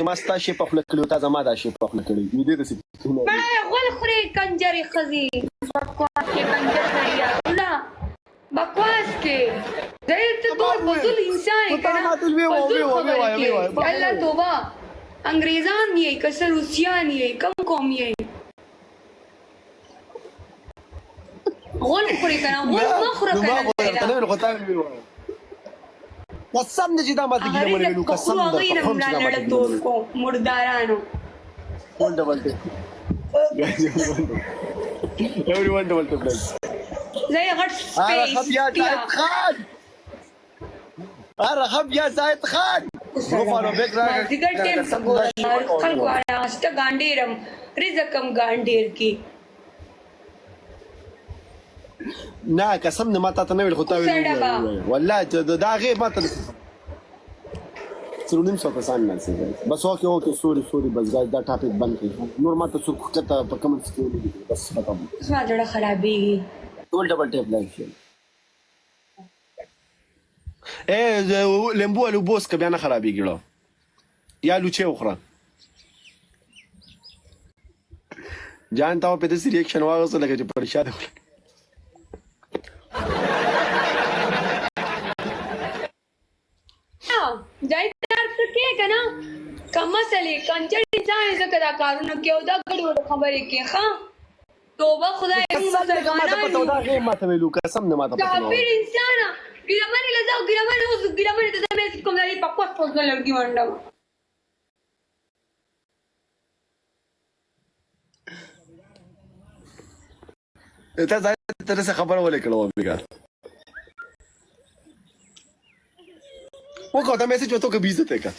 ما ستا شي په خوله کړي او تا زما دا شي په خوله کړي دې د سپینو مړه غول خوري کنجري خزي بکواس کې کنجر دی الله بکواس کې دې ته ټول فضول انسان ما ته وی الله توبه انګريزان یې کسر روسيان یې کم قوم یې غول خوري کنه غول ما خوري کنه قسم دې چې دا ماته ګیله مړې ویلو قسم دې غیرم لا لړتور کو مردارانو ول ډبل ټیپ everyone double tap please زي غټ ارحب يا زايد خان ارحب يا زايد خان غفارو بیک راګه دیګر ټیم څنګه خلکو است ګانډیرم رزقم ګانډیر کی نه قسم نه ماته ته نه ویل خو تا ویل والله دا غیر ماته سرونیم څو کسان نه سي بس اوکي سوري بس دا ټاپک بند کړئ نور ماته څو کته په کمنټس کې ولې بس ختم اسما جوړه خرابېږي ټول ډبل ټیپ لایک شي لیمبو الو بوس که بیا نه خرابېږي ړو یا لوچې وخوره جان تا په داسې ریاکشن واغسته لکه چې پرشا ده جایدار څه کنه کم مسلې کنجر انسان څه کدا کارونه کوي دا ګډ وډ خبرې کوي ښا توبه خدای دې مسلمانانو دا غیر ماته ویلو قسم نه ماته کافر انسان ګرامر لزاو ګرامر ته مې کوم ځای په پوس لړګي وانډم ته ځای ته څه خبره ولې کړو بیګا وکړه دا میسج وته که بیزته کا